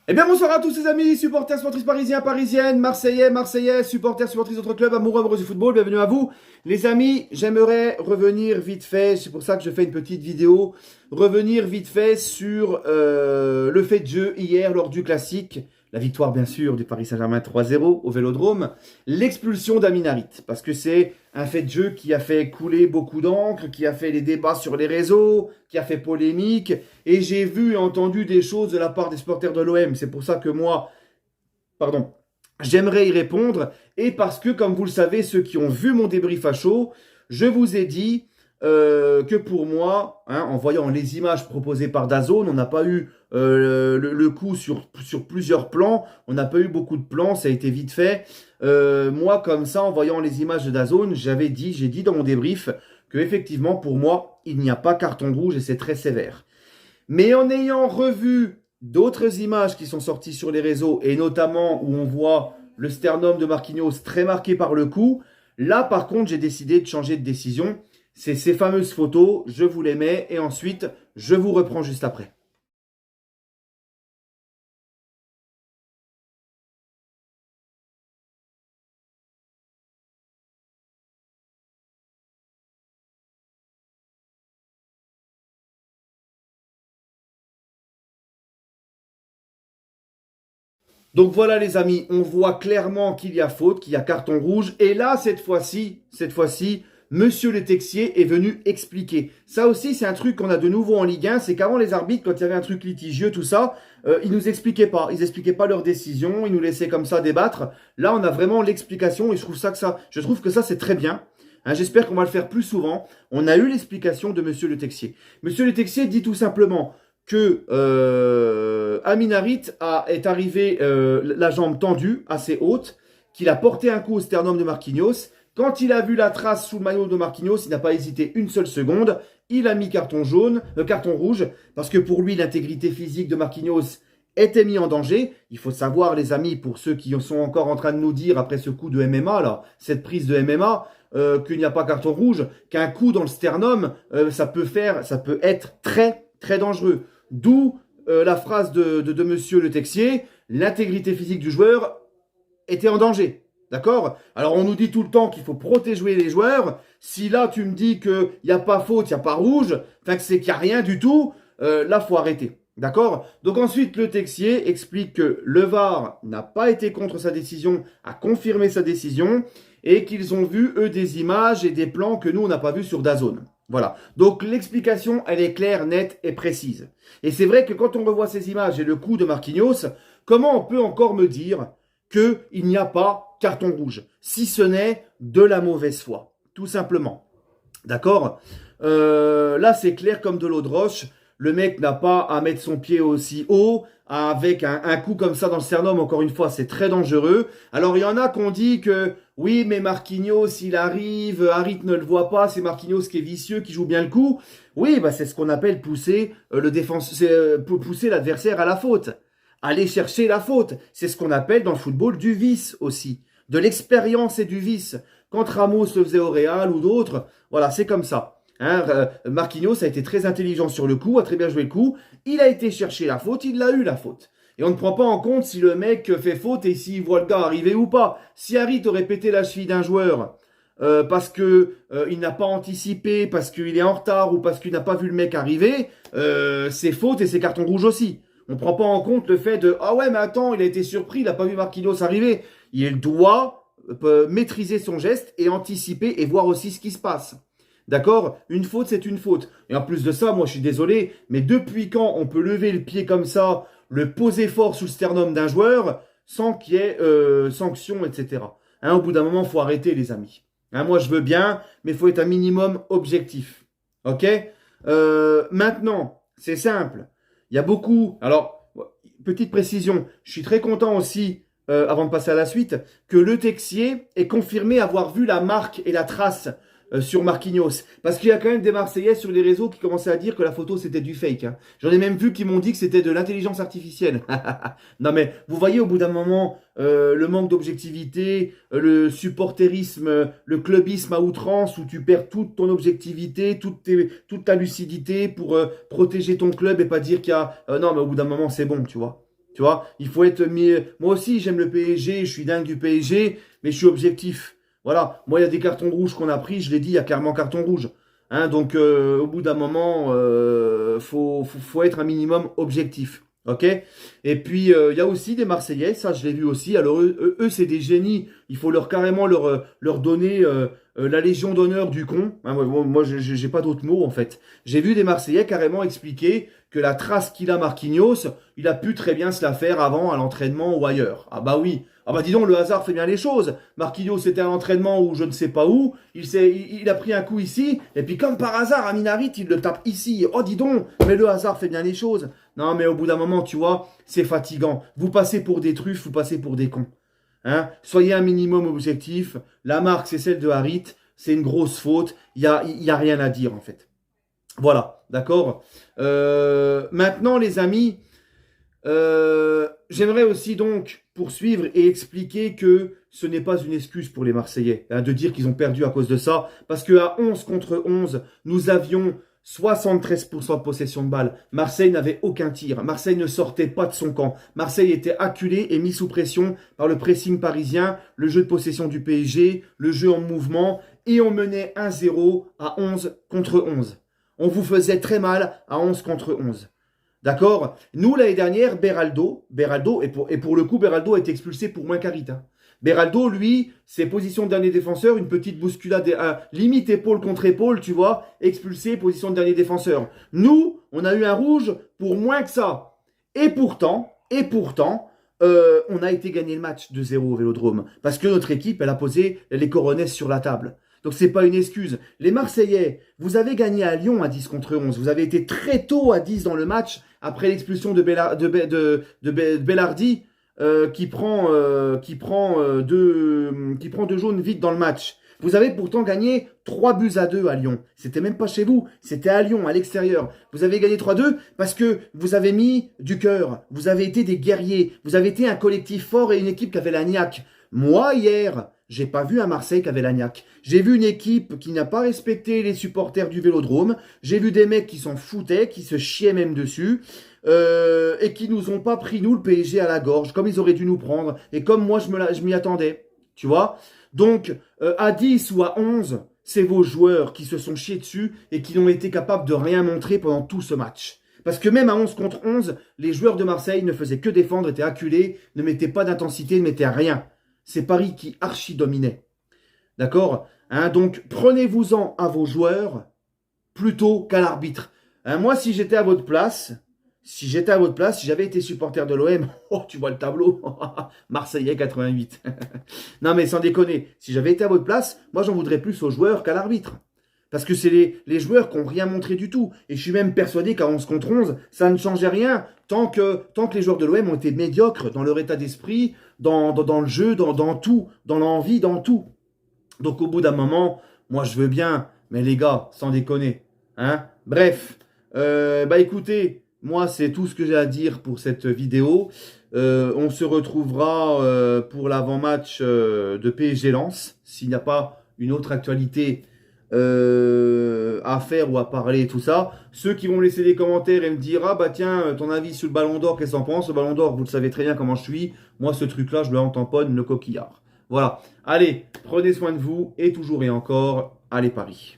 Eh bien bonsoir à tous les amis, supporters, supportrices parisiens, parisiennes, marseillais, marseillais, supporters, supportrices d'autres clubs, amoureux, amoureux du football, bienvenue à vous. Les amis, j'aimerais revenir vite fait, c'est pour ça que je fais une petite vidéo, revenir vite fait sur le fait de jeu hier lors du classique, la victoire bien sûr du Paris Saint-Germain 3-0 au Vélodrome, l'expulsion d'Amin Harit, parce que c'est un fait de jeu qui a fait couler beaucoup d'encre, qui a fait les débats sur les réseaux, qui a fait polémique, et j'ai vu et entendu des choses de la part des supporters de l'OM. C'est pour ça que moi, pardon, j'aimerais y répondre. Et parce que, comme vous le savez, ceux qui ont vu mon débrief à chaud, je vous ai dit que pour moi, en voyant les images proposées par DAZN, on n'a pas eu le coup sur plusieurs plans. On n'a pas eu beaucoup de plans, ça a été vite fait. Moi, comme ça, en voyant les images de DAZN, j'ai dit dans mon débrief que effectivement, pour moi, il n'y a pas carton rouge et c'est très sévère. Mais en ayant revu d'autres images qui sont sorties sur les réseaux, et notamment où on voit le sternum de Marquinhos très marqué par le coup, là par contre j'ai décidé de changer de décision. C'est ces fameuses photos, je vous les mets et ensuite je vous reprends juste après. Donc voilà les amis, on voit clairement qu'il y a faute, qu'il y a carton rouge. Et là, cette fois-ci, Monsieur Le Texier est venu expliquer. Ça aussi, c'est un truc qu'on a de nouveau en Ligue 1. C'est qu'avant les arbitres, quand il y avait un truc litigieux, tout ça, ils nous expliquaient pas. Ils expliquaient pas leurs décisions, ils nous laissaient comme ça débattre. Là, on a vraiment l'explication et je trouve que ça, c'est très bien. J'espère qu'on va le faire plus souvent. On a eu l'explication de Monsieur Le Texier. Monsieur Le Texier dit tout simplement que Amin Harit est arrivé la jambe tendue, assez haute, qu'il a porté un coup au sternum de Marquinhos. Quand il a vu la trace sous le maillot de Marquinhos, il n'a pas hésité une seule seconde. Il a mis carton rouge, parce que pour lui, l'intégrité physique de Marquinhos était mise en danger. Il faut savoir, les amis, pour ceux qui sont encore en train de nous dire, après ce coup de MMA, là, cette prise de MMA, qu'il n'y a pas carton rouge, qu'un coup dans le sternum, ça peut être très, très dangereux. D'où la phrase de Monsieur Le Texier, l'intégrité physique du joueur était en danger. D'accord? Alors on nous dit tout le temps qu'il faut protéger les joueurs. Si là tu me dis qu'il n'y a pas faute, il n'y a pas rouge, que c'est qu'il n'y a rien du tout, là faut arrêter. D'accord? Donc ensuite le Texier explique que le VAR n'a pas été contre sa décision, a confirmé sa décision et qu'ils ont vu eux des images et des plans que nous on n'a pas vu sur DAZN. Voilà. Donc l'explication, elle est claire, nette et précise. Et c'est vrai que quand on revoit ces images et le coup de Marquinhos, comment on peut encore me dire qu'il n'y a pas carton rouge, si ce n'est de la mauvaise foi, tout simplement. D'accord? Là, c'est clair comme de l'eau de roche. Le mec n'a pas à mettre son pied aussi haut, avec un coup comme ça dans le sternum, encore une fois, c'est très dangereux. Alors, il y en a qui ont dit que, oui, mais Marquinhos, il arrive, Harit ne le voit pas, c'est Marquinhos qui est vicieux, qui joue bien le coup. Oui, bah, c'est ce qu'on appelle pousser pousser l'adversaire à la faute. Aller chercher la faute. C'est ce qu'on appelle dans le football du vice aussi. De l'expérience et du vice. Quand Ramos le faisait au Real ou d'autres, voilà, c'est comme ça. Marquinhos a été très intelligent sur le coup, a très bien joué le coup. Il a été chercher la faute, il l'a eu la faute. Et on ne prend pas en compte si le mec fait faute et s'il voit le gars arriver ou pas. Si Harit aurait pété la cheville d'un joueur parce que il n'a pas anticipé, parce qu'il est en retard ou parce qu'il n'a pas vu le mec arriver, c'est faute et c'est carton rouge aussi. On ne prend pas en compte le fait de « Ah ouais, mais attends, il a été surpris, il n'a pas vu Marquinhos arriver. » Il doit maîtriser son geste et anticiper et voir aussi ce qui se passe. D'accord? Une faute, c'est une faute. Et en plus de ça, moi je suis désolé, mais depuis quand on peut lever le pied comme ça, le poser fort sous le sternum d'un joueur, sans qu'il y ait sanction, etc. Au bout d'un moment, il faut arrêter, les amis. Moi je veux bien, mais il faut être un minimum objectif. Ok? Maintenant, c'est simple. Il y a beaucoup. Alors, petite précision, je suis très content aussi, avant de passer à la suite, que Le Texier ait confirmé avoir vu la marque et la trace sur Marquinhos. Parce qu'il y a quand même des Marseillais sur les réseaux qui commençaient à dire que la photo c'était du fake. J'en ai même vu qui m'ont dit que c'était de l'intelligence artificielle. Non mais, vous voyez au bout d'un moment, le manque d'objectivité, le supporterisme, le clubisme à outrance où tu perds toute ton objectivité, toute ta lucidité pour protéger ton club et pas dire qu'il y a... non mais au bout d'un moment c'est bon, tu vois. Tu vois, il faut être... Moi aussi, j'aime le PSG, je suis dingue du PSG, mais je suis objectif. Voilà, moi, il y a des cartons rouges qu'on a pris, je l'ai dit, il y a clairement carton rouge. Hein, donc, au bout d'un moment, faut être un minimum objectif. Ok? Et puis, il y a aussi des Marseillais, ça, je l'ai vu aussi. Alors, eux, c'est des génies. Il faut carrément leur donner la Légion d'honneur du con. Hein, moi, j'ai pas d'autres mots, en fait. J'ai vu des Marseillais carrément expliquer que la trace qu'il a Marquinhos, il a pu très bien se la faire avant à l'entraînement ou ailleurs. Ah bah oui. Ah bah dis donc, le hasard fait bien les choses. Marquinhos était à l'entraînement ou je ne sais pas où. Il a pris un coup ici. Et puis comme par hasard, Amin Harit, il le tape ici. Oh dis donc, mais le hasard fait bien les choses. Non mais au bout d'un moment, tu vois, c'est fatigant. Vous passez pour des truffes, vous passez pour des cons. Hein, soyez un minimum objectif. La marque, c'est celle de Harit. C'est une grosse faute. Il y a rien à dire en fait. Voilà, d'accord. Maintenant, les amis, j'aimerais aussi donc poursuivre et expliquer que ce n'est pas une excuse pour les Marseillais hein, de dire qu'ils ont perdu à cause de ça. Parce qu'à 11 contre 11, nous avions 73% de possession de balle. Marseille n'avait aucun tir. Marseille ne sortait pas de son camp. Marseille était acculé et mis sous pression par le pressing parisien, le jeu de possession du PSG, le jeu en mouvement. Et on menait 1-0 à 11 contre 11. On vous faisait très mal à 11 contre 11. D'accord? Nous, l'année dernière, Beraldo, et pour le coup, Beraldo a été expulsé pour moins qu'Harit. Hein. Beraldo, lui, ses positions de dernier défenseur, une petite bousculade, limite épaule contre épaule, tu vois, expulsé, position de dernier défenseur. Nous, on a eu un rouge pour moins que ça. Et pourtant, on a été gagné le match 2-0 au Vélodrome. Parce que notre équipe, elle a posé les coronesses sur la table. Donc c'est pas une excuse. Les Marseillais, vous avez gagné à Lyon à 10 contre 11. Vous avez été très tôt à 10 dans le match après l'expulsion de Bellardi qui prend deux jaunes vite dans le match. Vous avez pourtant gagné 3-2 à Lyon. C'était même pas chez vous, c'était à Lyon, à l'extérieur. Vous avez gagné 3-2 parce que vous avez mis du cœur. Vous avez été des guerriers. Vous avez été un collectif fort et une équipe qui avait la niaque. Moi, hier, j'ai pas vu un Marseille qui avait la niaque. J'ai vu une équipe qui n'a pas respecté les supporters du Vélodrome. J'ai vu des mecs qui s'en foutaient, qui se chiaient même dessus. Et qui nous ont pas pris, nous, le PSG à la gorge, comme ils auraient dû nous prendre. Et comme moi, je m'y attendais. Tu vois? Donc, à 10 ou à 11, c'est vos joueurs qui se sont chiés dessus et qui n'ont été capables de rien montrer pendant tout ce match. Parce que même à 11 contre 11, les joueurs de Marseille ne faisaient que défendre, étaient acculés, ne mettaient pas d'intensité, ne mettaient rien. C'est Paris qui archi-dominait. D'accord? Hein, donc, prenez-vous-en à vos joueurs plutôt qu'à l'arbitre. Hein, moi, si j'étais à votre place, si j'avais été supporter de l'OM, oh, tu vois le tableau, Marseillais 88. Non, mais sans déconner, si j'avais été à votre place, moi, j'en voudrais plus aux joueurs qu'à l'arbitre. Parce que c'est les joueurs qui n'ont rien montré du tout. Et je suis même persuadé qu'à 11 contre 11, ça ne changeait rien tant que les joueurs de l'OM ont été médiocres dans leur état d'esprit, dans le jeu, dans tout, dans l'envie, dans tout. Donc au bout d'un moment, moi je veux bien, mais les gars, sans déconner. Hein. Bref, écoutez, moi c'est tout ce que j'ai à dire pour cette vidéo. On se retrouvera pour l'avant-match de PSG Lens, s'il n'y a pas une autre actualité à faire ou à parler et tout ça. Ceux qui vont me laisser des commentaires et me dire ah bah tiens ton avis sur le Ballon d'Or, qu'est-ce que t'en penses? Le Ballon d'Or, vous le savez très bien comment je suis. Moi ce truc là je le tamponne le coquillard. Voilà, allez, prenez soin de vous et toujours et encore, allez Paris.